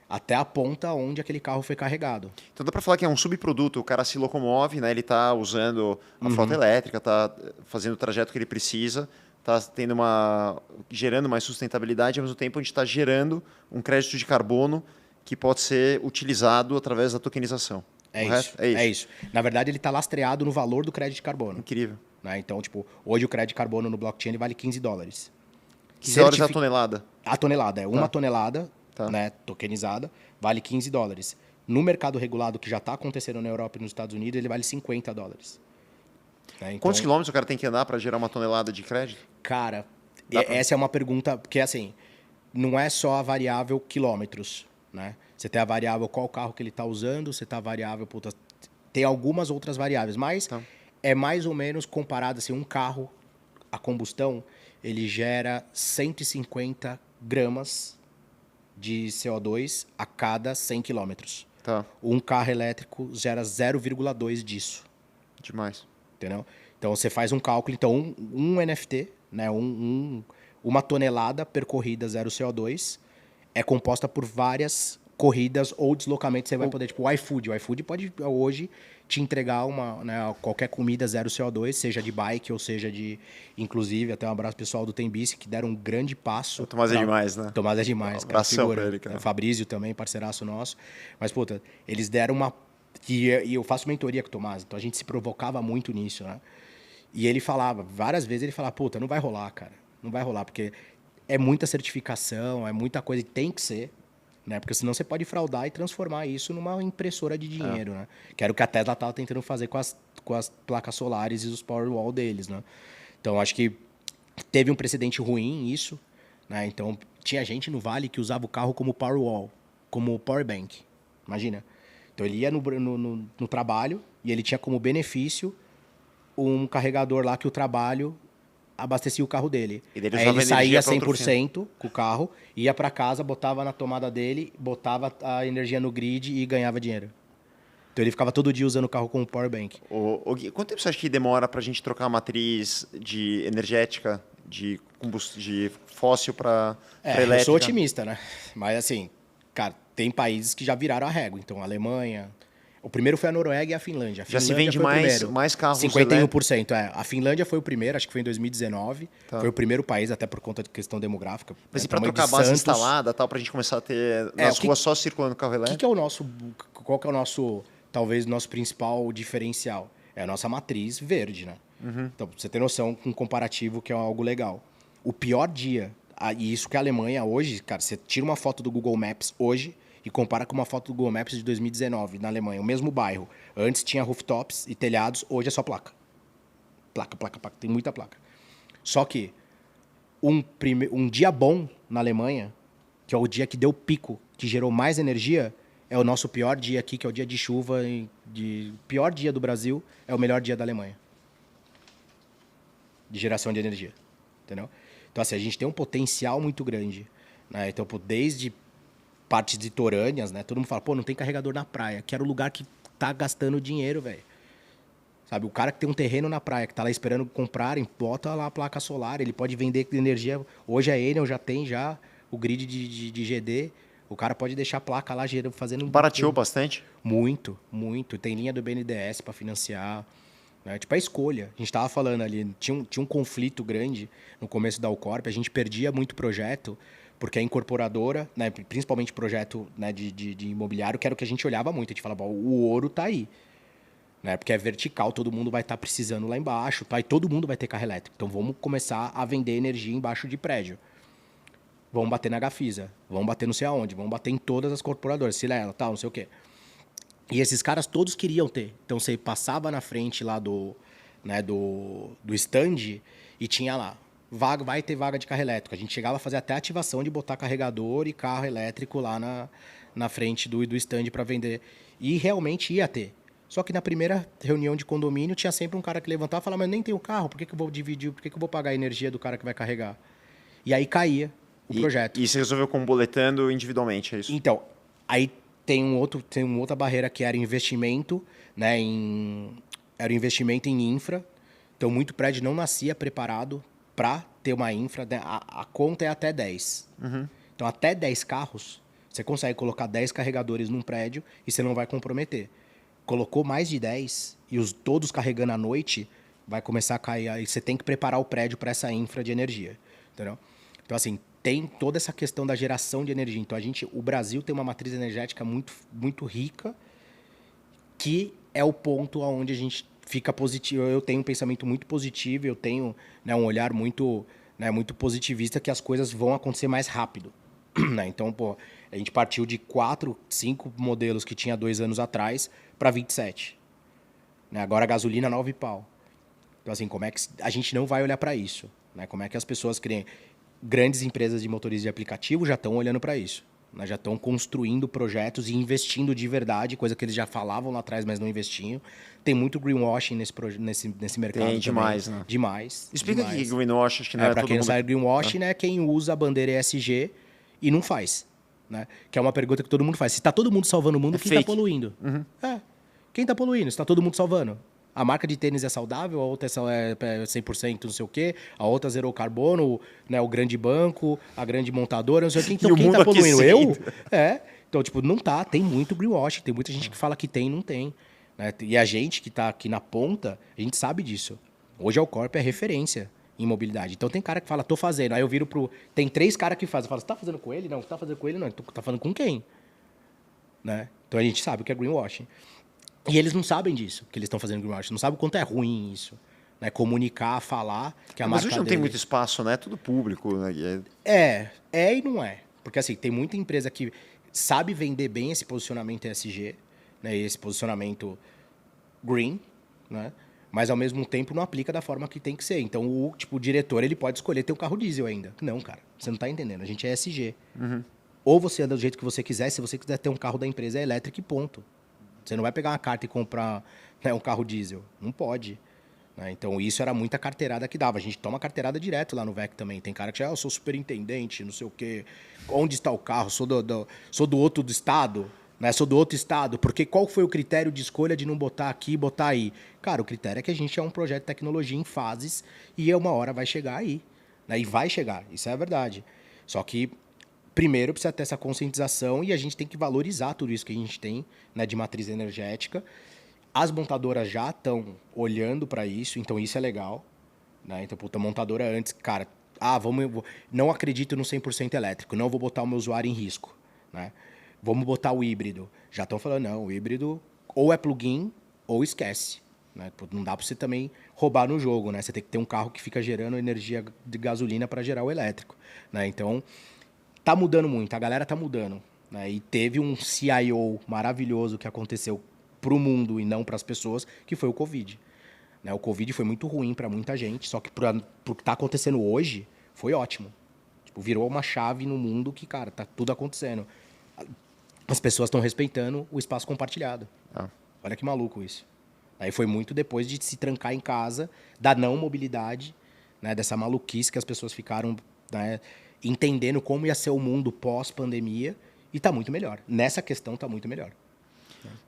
até a ponta onde aquele carro foi carregado. Então, dá para falar que é um subproduto. O cara se locomove, né? Ele está usando a frota elétrica, está fazendo o trajeto que ele precisa, está gerando mais sustentabilidade, ao mesmo tempo a gente está gerando um crédito de carbono que pode ser utilizado através da tokenização. É isso. Na verdade, ele está lastreado no valor do crédito de carbono. Incrível. Né? Então, tipo, hoje o crédito de carbono no blockchain ele vale $15. $15 a tonelada? A tonelada. Uma tonelada, né, tokenizada, vale $15. No mercado regulado, que já está acontecendo na Europa e nos Estados Unidos, ele vale $50. Né? Então, quantos quilômetros o cara tem que andar para gerar uma tonelada de crédito? Cara, essa é uma pergunta, porque assim, não é só a variável quilômetros, né? Você tem a variável qual carro que ele está usando, você tem a variável, tem algumas outras variáveis, mas é mais ou menos comparado assim, um carro a combustão, ele gera 150 gramas de CO2 a cada 100 quilômetros. Tá. Um carro elétrico gera 0,2 disso. Demais. Entendeu? Então, você faz um cálculo. Então, um NFT, né, uma tonelada percorrida zero CO2 é composta por várias corridas ou deslocamentos. Você vai poder, tipo, o iFood. O iFood pode, hoje, te entregar qualquer comida zero CO2, seja de bike ou seja de... Inclusive, até um abraço pessoal do Tembice, que deram um grande passo. O Tomás é demais, né? Tomás é demais, Um cara. abração Figura. pra ele, cara. Fabrício também, parceiraço nosso. Mas, puta, eles deram uma... E eu faço mentoria com o Tomás, então a gente se provocava muito nisso, né? E ele falava, várias vezes ele falava, puta, não vai rolar, cara. Não vai rolar, porque é muita certificação, é muita coisa, e tem que ser, né? Porque senão você pode fraudar e transformar isso numa impressora de dinheiro, né? Que era o que a Tesla estava tentando fazer com as placas solares e os Powerwall deles, né? Então, acho que teve um precedente ruim isso, né? Então, tinha gente no Vale que usava o carro como Powerwall, como Powerbank. Imagina. Então, ele ia no trabalho e ele tinha como benefício um carregador lá que o trabalho abastecia o carro dele. E ele aí usava ele saía energia pra outro 100% com o carro, ia para casa, botava na tomada dele, botava a energia no grid e ganhava dinheiro. Então ele ficava todo dia usando o carro como powerbank. Ô, Gui, quanto tempo você acha que demora para a gente trocar a matriz de energética de fóssil para elétrica? Eu sou otimista, né? Mas assim, cara, tem países que já viraram a régua. Então, a Alemanha... O primeiro foi a Noruega e a Finlândia. Já se vende mais carros 51%, A Finlândia foi o primeiro, acho que foi em 2019. Tá. Foi o primeiro país, até por conta de questão demográfica. Mas e para trocar a base instalada, tal, para a gente começar a ter nas ruas só circulando carro elétrico? Qual que é o nosso, talvez, nosso principal diferencial? É a nossa matriz verde, né? Então, pra você ter noção, um comparativo que é algo legal. O pior dia, e isso que a Alemanha hoje, cara, você tira uma foto do Google Maps hoje e compara com uma foto do Google Maps de 2019 na Alemanha, o mesmo bairro. Antes tinha rooftops e telhados, hoje é só placa. Placa, tem muita placa. Só que um dia bom na Alemanha, que é o dia que deu pico, que gerou mais energia, é o nosso pior dia aqui, que é o dia de chuva, pior dia do Brasil, é o melhor dia da Alemanha. De geração de energia. Entendeu? Então, assim, a gente tem um potencial muito grande. Né? Então, desde partes litorâneas, né? Todo mundo fala, pô, não tem carregador na praia. Que era o lugar que tá gastando dinheiro, velho. Sabe, o cara que tem um terreno na praia, que tá lá esperando comprarem, bota lá a placa solar, ele pode vender energia. Hoje a Enel já tem o grid de GD. O cara pode deixar a placa lá fazendo... Barateou bastante? Muito, muito. Tem linha do BNDES para financiar. Né? Tipo, a escolha. A gente tava falando ali, tinha um conflito grande no começo da Alcorp, a gente perdia muito projeto, porque a incorporadora, né, principalmente projeto, né, de imobiliário, que era o que a gente olhava muito. A gente falava, o ouro tá aí. Né, porque é vertical, todo mundo vai estar precisando lá embaixo, tá? E todo mundo vai ter carro elétrico. Então vamos começar a vender energia embaixo de prédio. Vamos bater na Gafisa, vamos bater não sei aonde, vamos bater em todas as corporadoras, Cilela, tal, não sei o quê. E esses caras todos queriam ter. Então você passava na frente lá do stand e tinha lá, vai ter vaga de carro elétrico. A gente chegava a fazer até a ativação de botar carregador e carro elétrico lá na frente do stand para vender. E realmente ia ter. Só que na primeira reunião de condomínio tinha sempre um cara que levantava e falava, mas eu nem tenho carro, por que eu vou dividir, por que eu vou pagar a energia do cara que vai carregar? E aí caía o projeto. E você resolveu boletando individualmente, é isso? Então, aí tem uma outra barreira que era investimento, né, era investimento em infra. Então, muito prédio não nascia preparado para ter uma infra. Né? A conta é até 10. Uhum. Então, até 10 carros, você consegue colocar 10 carregadores num prédio e você não vai comprometer. Colocou mais de 10 e todos carregando à noite, vai começar a cair. Aí você tem que preparar o prédio para essa infra de energia. Entendeu? Então, assim, tem toda essa questão da geração de energia. Então, o Brasil tem uma matriz energética muito, muito rica, que é o ponto onde a gente fica positivo. Eu tenho um pensamento muito positivo, eu tenho, né, um olhar muito, né, muito positivista, que as coisas vão acontecer mais rápido. Né? Então, pô, a gente partiu de 4, 5 modelos que tinha 2 anos atrás para 27. Né? Agora a gasolina 9 pau. Então, assim, como é que a gente não vai olhar para isso? Né? Como é que as pessoas criam... Grandes empresas de motoristas de aplicativo já estão olhando para isso. né? Já estão construindo projetos e investindo de verdade, coisa que eles já falavam lá atrás, mas não investiam. Tem muito greenwashing nesse mercado Tem também. demais, né? Demais. Explica demais. que greenwash, acho que não é Pra todo quem não mundo... sabe, greenwashing, né? Quem usa a bandeira ESG e não faz. Né? Que é uma pergunta que todo mundo faz. Se tá todo mundo salvando o mundo, quem fake. tá poluindo? Quem tá poluindo? Se tá todo mundo salvando? A marca de tênis é saudável, a outra é 100% não sei o quê, a outra zerou carbono, né, o grande banco, a grande montadora, não sei o quê. Então, quem tá poluindo? Eu? Então, tipo, não tá. Tem muito greenwashing. Tem muita gente que fala que tem e não tem. Né? E a gente que tá aqui na ponta, a gente sabe disso. Hoje a Alcorp é referência em mobilidade. Então, tem cara que fala, tô fazendo. Aí eu viro pro... Tem 3 caras que fazem. Eu falo, você tá fazendo com ele? Não, você tá fazendo com ele? Não. Tá falando com quem? Né? Então, a gente sabe o que é greenwashing. E eles não sabem disso, que eles estão fazendo greenwashing. Não sabem o quanto é ruim isso. Né? Comunicar, falar que a marca Mas hoje não tem muito espaço, né? É tudo público. Né? É e não é. Porque assim, tem muita empresa que sabe vender bem esse posicionamento ESG, né? Esse posicionamento green, né? Mas ao mesmo tempo não aplica da forma que tem que ser. Então o diretor ele pode escolher ter um carro diesel ainda. Não, cara, você não está entendendo. A gente é ESG. Ou você anda do jeito que você quiser. Se você quiser ter um carro da empresa é elétrico e ponto. Você não vai pegar uma carta e comprar, né, um carro diesel. Não pode. Né? Então, isso era muita carteirada que dava. A gente toma carteirada direto lá no VEC também. Tem cara que eu sou superintendente, não sei o quê. Onde está o carro? Sou do outro do estado. Né? Sou do outro estado. Porque qual foi o critério de escolha de não botar aqui e botar aí? Cara, o critério é que a gente é um projeto de tecnologia em fases e uma hora vai chegar aí. Né? E vai chegar. Isso é a verdade. Só que primeiro precisa ter essa conscientização e a gente tem que valorizar tudo isso que a gente tem, né, de matriz energética. As montadoras já estão olhando para isso, então isso é legal. Né? Então, puta, montadora antes, cara, não acredito no 100% elétrico, não vou botar o meu usuário em risco. Né? Vamos botar o híbrido. Já estão falando, não, o híbrido ou é plug-in ou esquece. Né? Não dá para você também roubar no jogo, né? Você tem que ter um carro que fica gerando energia de gasolina para gerar o elétrico. Né? Então, tá mudando muito, a galera tá mudando. Né? E teve um CIO maravilhoso que aconteceu pro mundo e não para as pessoas, que foi o Covid. Né? O Covid foi muito ruim para muita gente, só que pro que tá acontecendo hoje, foi ótimo. Tipo, virou uma chave no mundo que, cara, tá tudo acontecendo. As pessoas estão respeitando o espaço compartilhado. Olha que maluco isso. Aí foi muito depois de se trancar em casa, da não mobilidade, né? Dessa maluquice que as pessoas ficaram, né, entendendo como ia ser o mundo pós-pandemia, e está muito melhor. Nessa questão está muito melhor.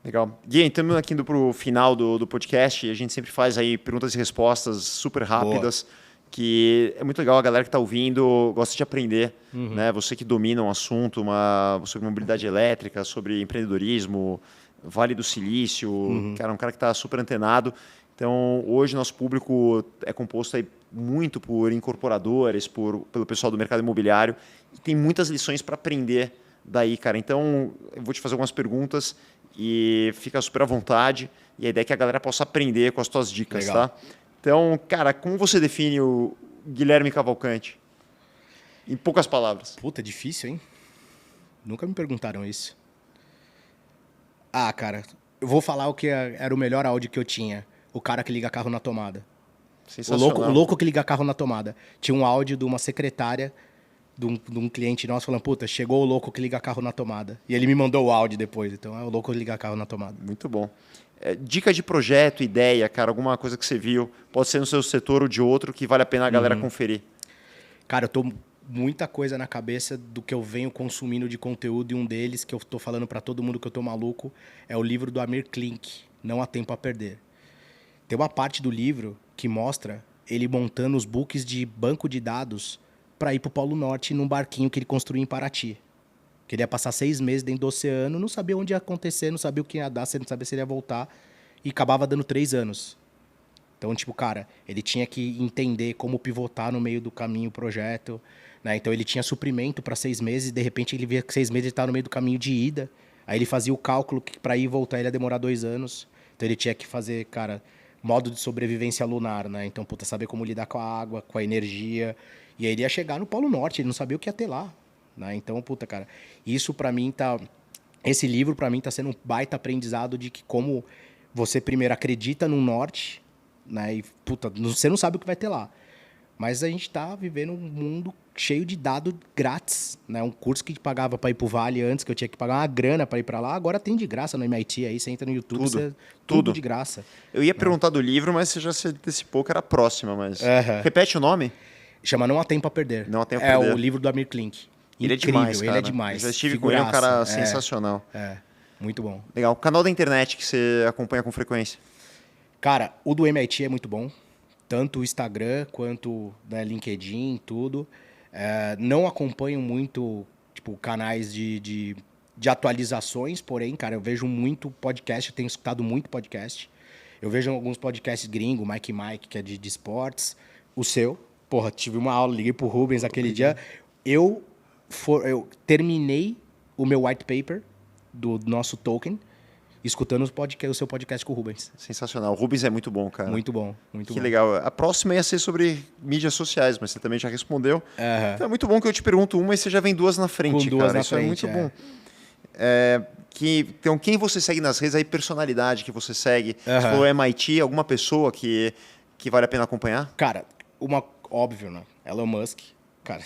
Legal. Gui, estamos aqui indo para o final do podcast, e a gente sempre faz aí perguntas e respostas super rápidas, que é muito legal, a galera que está ouvindo gosta de aprender, né? Você que domina um assunto, sobre mobilidade elétrica, sobre empreendedorismo, Vale do Silício, cara, um cara que está super antenado. Então, hoje nosso público é composto aí muito por incorporadores, pelo pessoal do mercado imobiliário, e tem muitas lições para aprender daí, cara. Então, eu vou te fazer algumas perguntas e fica super à vontade, e a ideia é que a galera possa aprender com as tuas dicas, legal. tá? Então, cara, como você define o Guilherme Cavalcanti? Em poucas palavras. Puta, difícil, hein? Nunca me perguntaram isso. Ah, cara, eu vou falar o que era o melhor áudio que eu tinha. O cara que liga carro na tomada. Sensacional. O louco que liga carro na tomada. Tinha um áudio de uma secretária de um cliente nosso falando, puta, chegou o louco que liga carro na tomada. E ele me mandou o áudio depois. Então é o louco que liga carro na tomada. Muito bom. Dica de projeto, ideia, cara, alguma coisa que você viu, pode ser no seu setor ou de outro, que vale a pena a galera conferir. Cara, eu tô muita coisa na cabeça do que eu venho consumindo de conteúdo, e um deles que eu tô falando para todo mundo que eu tô maluco é o livro do Amir Klink, Não Há Tempo a Perder. Tem uma parte do livro que mostra ele montando os books de banco de dados para ir pro Polo Norte num barquinho que ele construiu em Paraty. Que ele ia passar 6 meses dentro do oceano, não sabia onde ia acontecer, não sabia o que ia dar, não sabia se ele ia voltar, e acabava dando 3 anos. Então, tipo, cara, ele tinha que entender como pivotar no meio do caminho o projeto, né? Então, ele tinha suprimento para 6 meses, e de repente ele via que 6 meses ele estava no meio do caminho de ida. Aí ele fazia o cálculo que para ir e voltar ele ia demorar 2 anos. Então, ele tinha que fazer, cara, modo de sobrevivência lunar, né? Então, puta, saber como lidar com a água, com a energia. E aí ele ia chegar no Polo Norte, ele não sabia o que ia ter lá, né? Então, puta, cara, isso para mim tá... Esse livro para mim tá sendo um baita aprendizado de que como você primeiro acredita no norte, né? E, puta, você não sabe o que vai ter lá. Mas a gente tá vivendo um mundo cheio de dado grátis, né? Um curso que pagava para ir pro Vale antes, que eu tinha que pagar uma grana para ir para lá, agora tem de graça no MIT aí, você entra no YouTube, Tudo. tudo Tudo. de graça. Eu ia perguntar do livro, mas você já se antecipou que era a próxima, mas... Aham. Repete o nome? Chama Não Há Tempo a Perder. Não Há Tempo a É Perder. o livro do Amir Klink. Ele é Incrível, demais, cara. ele é demais. Eu já estive com ele, é um cara sensacional. Muito bom. Legal. Canal da internet que você acompanha com frequência? Cara, o do MIT é muito bom. Tanto o Instagram quanto né, LinkedIn, tudo. Não acompanho muito, tipo, canais de atualizações, porém, cara, eu vejo muito podcast, eu tenho escutado muito podcast. Eu vejo alguns podcasts gringos, Mike, que é de esportes. O seu, porra, tive uma aula, liguei pro Rubens aquele dia. Eu terminei o meu white paper do nosso token, escutando o seu podcast com o Rubens. Sensacional. O Rubens é muito bom, cara. Muito bom, muito Que bom. legal. A próxima ia ser sobre mídias sociais, mas você também já respondeu. Então é muito bom que eu te pergunto uma e você já vem duas na frente, Com duas cara. na Isso frente, é muito bom. Então, quem você segue nas redes, aí personalidade que você segue? Você falou MIT, alguma pessoa que vale a pena acompanhar? Cara, óbvio, né? Elon Musk. Cara,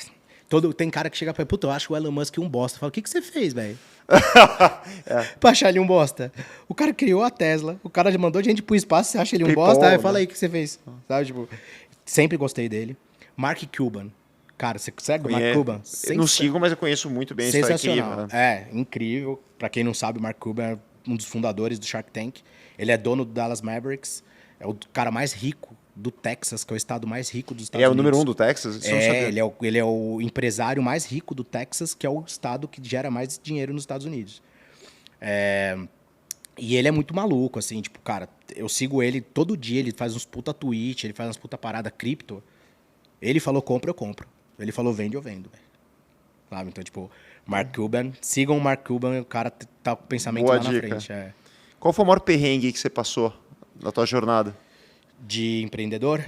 tem cara que chega pra mim, puta, eu acho o Elon Musk um bosta. Eu falo, o que você fez, velho? Pra achar ele um bosta. O cara criou a Tesla, o cara já mandou gente pro espaço, você acha ele um bosta? Aí fala aí o que você fez. Sabe, tipo, sempre gostei dele. Mark Cuban. Cara, você segue o Mark Cuban? Eu não sigo, mas eu conheço muito bem essa história incrível. Né? Incrível. Pra quem não sabe, o Mark Cuban é um dos fundadores do Shark Tank. Ele é dono do Dallas Mavericks. É o cara mais rico do Texas, que é o estado mais rico dos Estados Ele é o Unidos. número 1 do Texas? Isso eu não sabia. Ele é o empresário mais rico do Texas, que é o estado que gera mais dinheiro nos Estados Unidos. E ele é muito maluco, assim, tipo, cara, eu sigo ele todo dia, ele faz uns puta tweet, ele faz umas puta parada cripto. Ele falou compra, eu compro. Ele falou vende, eu vendo, velho. Sabe? Então, tipo, Mark Cuban, sigam o Mark Cuban, o cara tá com o pensamento Boa lá dica. na frente. Qual foi o maior perrengue que você passou na tua jornada? De empreendedor?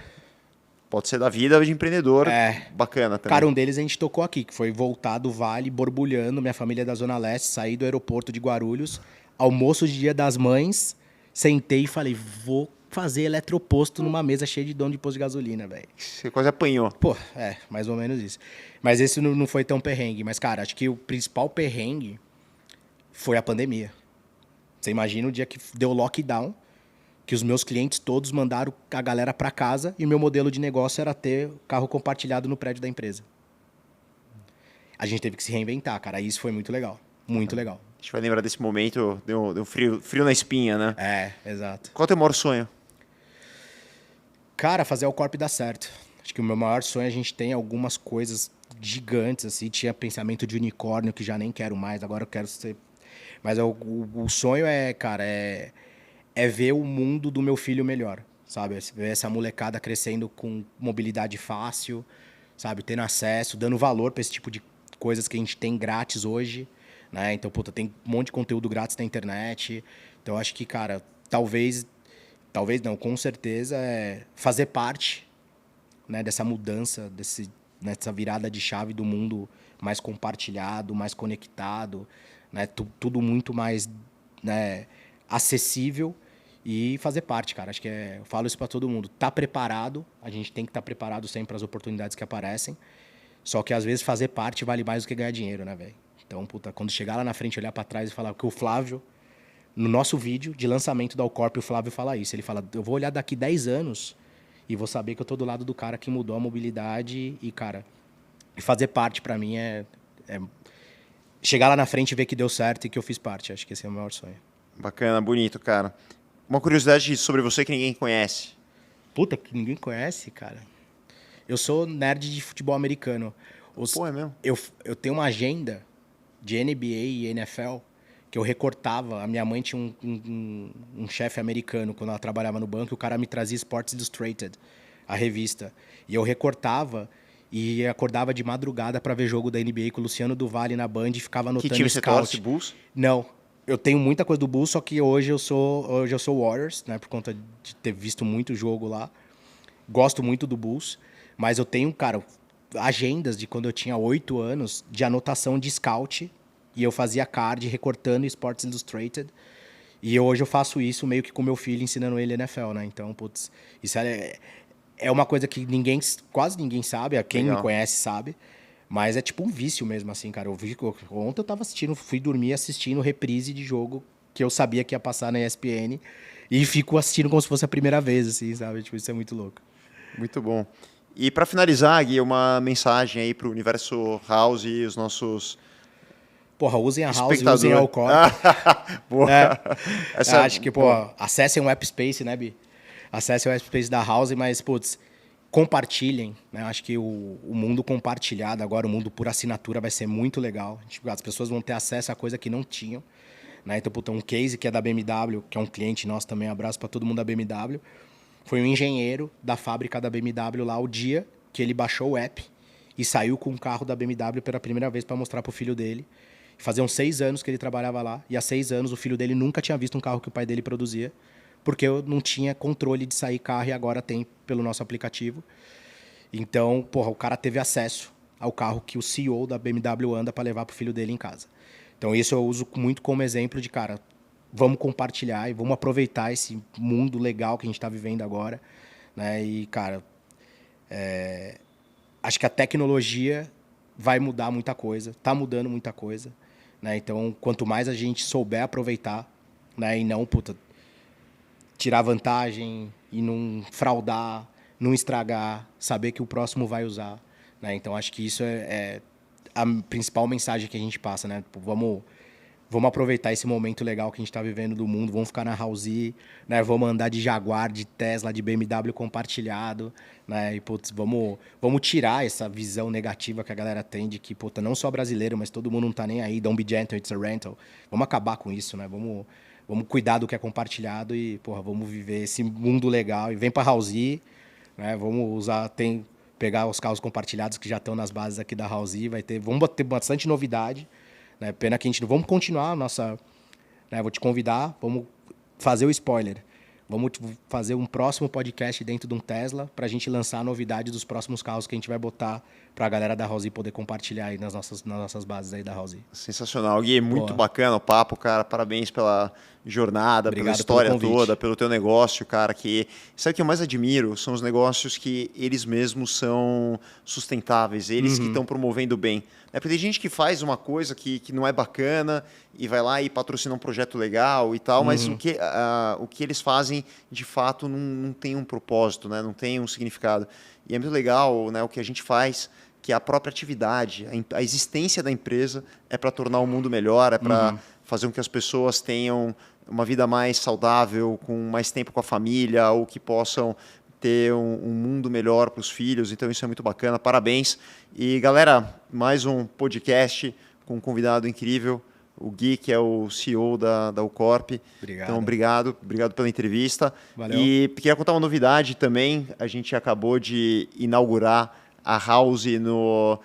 Pode ser da vida ou de empreendedor. Bacana também. Cara, um deles a gente tocou aqui, que foi voltar do Vale, borbulhando, minha família é da Zona Leste, saí do aeroporto de Guarulhos, almoço de Dia das Mães, sentei e falei, vou fazer eletroposto numa mesa cheia de dono de posto de gasolina, velho. Você quase apanhou. Pô, mais ou menos isso. Mas esse não foi tão perrengue. Mas, cara, acho que o principal perrengue foi a pandemia. Você imagina o dia que deu lockdown, que os meus clientes todos mandaram a galera para casa e o meu modelo de negócio era ter carro compartilhado no prédio da empresa. A gente teve que se reinventar, cara. Isso foi muito legal. Muito legal. A gente vai lembrar desse momento, deu frio na espinha, né? Exato. Qual é o teu maior sonho? Cara, fazer o Corp dar certo. Acho que o meu maior sonho, a gente tem algumas coisas gigantes, assim. Tinha pensamento de unicórnio, que já nem quero mais, agora eu quero ser... Mas o sonho cara, é ver o mundo do meu filho melhor, sabe? Ver essa molecada crescendo com mobilidade fácil, sabe? Tendo acesso, dando valor para esse tipo de coisas que a gente tem grátis hoje, né? Então, puta, tem um monte de conteúdo grátis na internet. Então, acho que, cara, talvez não, com certeza, fazer parte, né, dessa mudança, dessa virada de chave do mundo mais compartilhado, mais conectado, né, tudo muito mais, né, acessível e fazer parte, cara. Acho que eu falo isso para todo mundo. Tá preparado, a gente tem que estar preparado sempre para as oportunidades que aparecem, só que às vezes fazer parte vale mais do que ganhar dinheiro, né, velho? Então, puta, quando chegar lá na frente, olhar para trás e falar que o Flávio, no nosso vídeo de lançamento da Alcorp, o Flávio fala isso. Ele fala, eu vou olhar daqui 10 anos e vou saber que eu tô do lado do cara que mudou a mobilidade e, cara, fazer parte para mim chegar lá na frente e ver que deu certo e que eu fiz parte. Acho que esse é o maior sonho. Bacana, bonito, cara. Uma curiosidade sobre você que ninguém conhece. Puta, que ninguém conhece, cara. Eu sou nerd de futebol americano. Pô, é mesmo? Eu tenho uma agenda de NBA e NFL que eu recortava. A minha mãe tinha um chefe americano quando ela trabalhava no banco, e o cara me trazia Sports Illustrated, a revista. E eu recortava e acordava de madrugada para ver jogo da NBA com o Luciano do Vale na Band e ficava anotando Que time você torce, Bulls? Não. Eu tenho muita coisa do Bulls, só que hoje eu sou Warriors, né, por conta de ter visto muito jogo lá. Gosto muito do Bulls, mas eu tenho, cara, agendas de quando eu tinha 8 anos de anotação de scout. E eu fazia card recortando Sports Illustrated. E hoje eu faço isso meio que com meu filho, ensinando ele NFL, né? Então, putz, isso é uma coisa que quase ninguém sabe, quem Legal. me conhece sabe, mas é tipo um vício mesmo, assim, cara. Ontem eu tava fui dormir assistindo reprise de jogo que eu sabia que ia passar na ESPN e fico assistindo como se fosse a primeira vez, assim, sabe? Tipo, isso é muito louco. Muito bom. E para finalizar, Gui, uma mensagem aí para o Universo House e os nossos Porra, usem a House e espectadores. usem a Alcor. Boa. Eu acho que, pô, acessem o App Space, né, Bi? Acessem o App Space da House, mas, putz, compartilhem, né? Acho que o mundo compartilhado agora, o mundo por assinatura vai ser muito legal. As pessoas vão ter acesso a coisa que não tinham, né? Então, puta, um case que é da BMW, que é um cliente nosso também, abraço para todo mundo da BMW, foi um engenheiro da fábrica da BMW lá o dia que ele baixou o app e saiu com o carro da BMW pela primeira vez para mostrar pro filho dele. Faziam 6 anos que ele trabalhava lá e há 6 anos o filho dele nunca tinha visto um carro que o pai dele produzia, porque eu não tinha controle de sair carro e agora tem pelo nosso aplicativo. Então, porra, o cara teve acesso ao carro que o CEO da BMW anda para levar pro filho dele em casa. Então, isso eu uso muito como exemplo de, cara, vamos compartilhar e vamos aproveitar esse mundo legal que a gente está vivendo agora, né? E, cara, acho que a tecnologia vai mudar muita coisa, está mudando muita coisa, né? Então, quanto mais a gente souber aproveitar, né? E não, puta, tirar vantagem e não fraudar, não estragar, saber que o próximo vai usar, né? Então, acho que isso é a principal mensagem que a gente passa, né? Vamos aproveitar esse momento legal que a gente está vivendo do mundo, vamos ficar na House, né? Vamos andar de Jaguar, de Tesla, de BMW compartilhado, né? E, putz, vamos tirar essa visão negativa que a galera tem de que, puta, não só brasileiro, mas todo mundo não tá nem aí, don't be gentle, it's a rental. Vamos acabar com isso, né? Vamos cuidar do que é compartilhado e, porra, vamos viver esse mundo legal. E vem pra House, né? Vamos pegar os carros compartilhados que já estão nas bases aqui da House, vamos ter bastante novidade, né? Pena que a gente não... Vamos continuar a nossa... Né? Vou te convidar, vamos fazer o spoiler. Vamos fazer um próximo podcast dentro de um Tesla para a gente lançar a novidade dos próximos carros que a gente vai botar para a galera da House poder compartilhar aí nas nossas bases aí da House. Sensacional, Gui. Muito bacana o papo, cara. Parabéns pela jornada, Obrigado pela história pelo convite. toda, pelo teu negócio, cara. Sabe o que eu mais admiro? São os negócios que eles mesmos são sustentáveis, eles que estão promovendo bem. Porque tem gente que faz uma coisa que não é bacana e vai lá e patrocina um projeto legal e tal, mas o que eles fazem, de fato, não tem um propósito, né? Não tem um significado. E é muito legal, né, o que a gente faz, que a própria atividade, a existência da empresa é para tornar o mundo melhor, é para fazer com que as pessoas tenham uma vida mais saudável, com mais tempo com a família, ou que possam ter um mundo melhor para os filhos. Então isso é muito bacana, parabéns. E galera, mais um podcast com um convidado incrível, o Gui, que é o CEO da Alcorp. Obrigado. Então obrigado pela entrevista. Valeu. E queria contar uma novidade também, a gente acabou de inaugurar a House no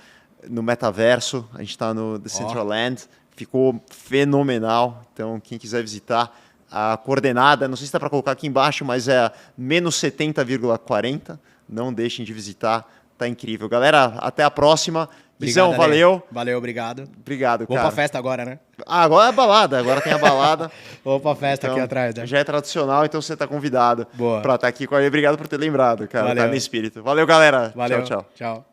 metaverso, a gente está no Decentraland, ficou fenomenal, então quem quiser visitar, a coordenada, não sei se dá para colocar aqui embaixo, mas é -70,40, não deixem de visitar, tá incrível. Galera, até a próxima. Visão, valeu. Valeu, obrigado. Obrigado, cara. Vamos pra festa agora, né? Agora é a balada, agora tem a balada. Vamos pra festa então, aqui atrás, né? Já é tradicional, então você tá convidado Boa. para estar aqui com a gente. Obrigado por ter lembrado, cara. Valeu. Tá no espírito. Valeu, galera. Valeu. Tchau, tchau. Tchau.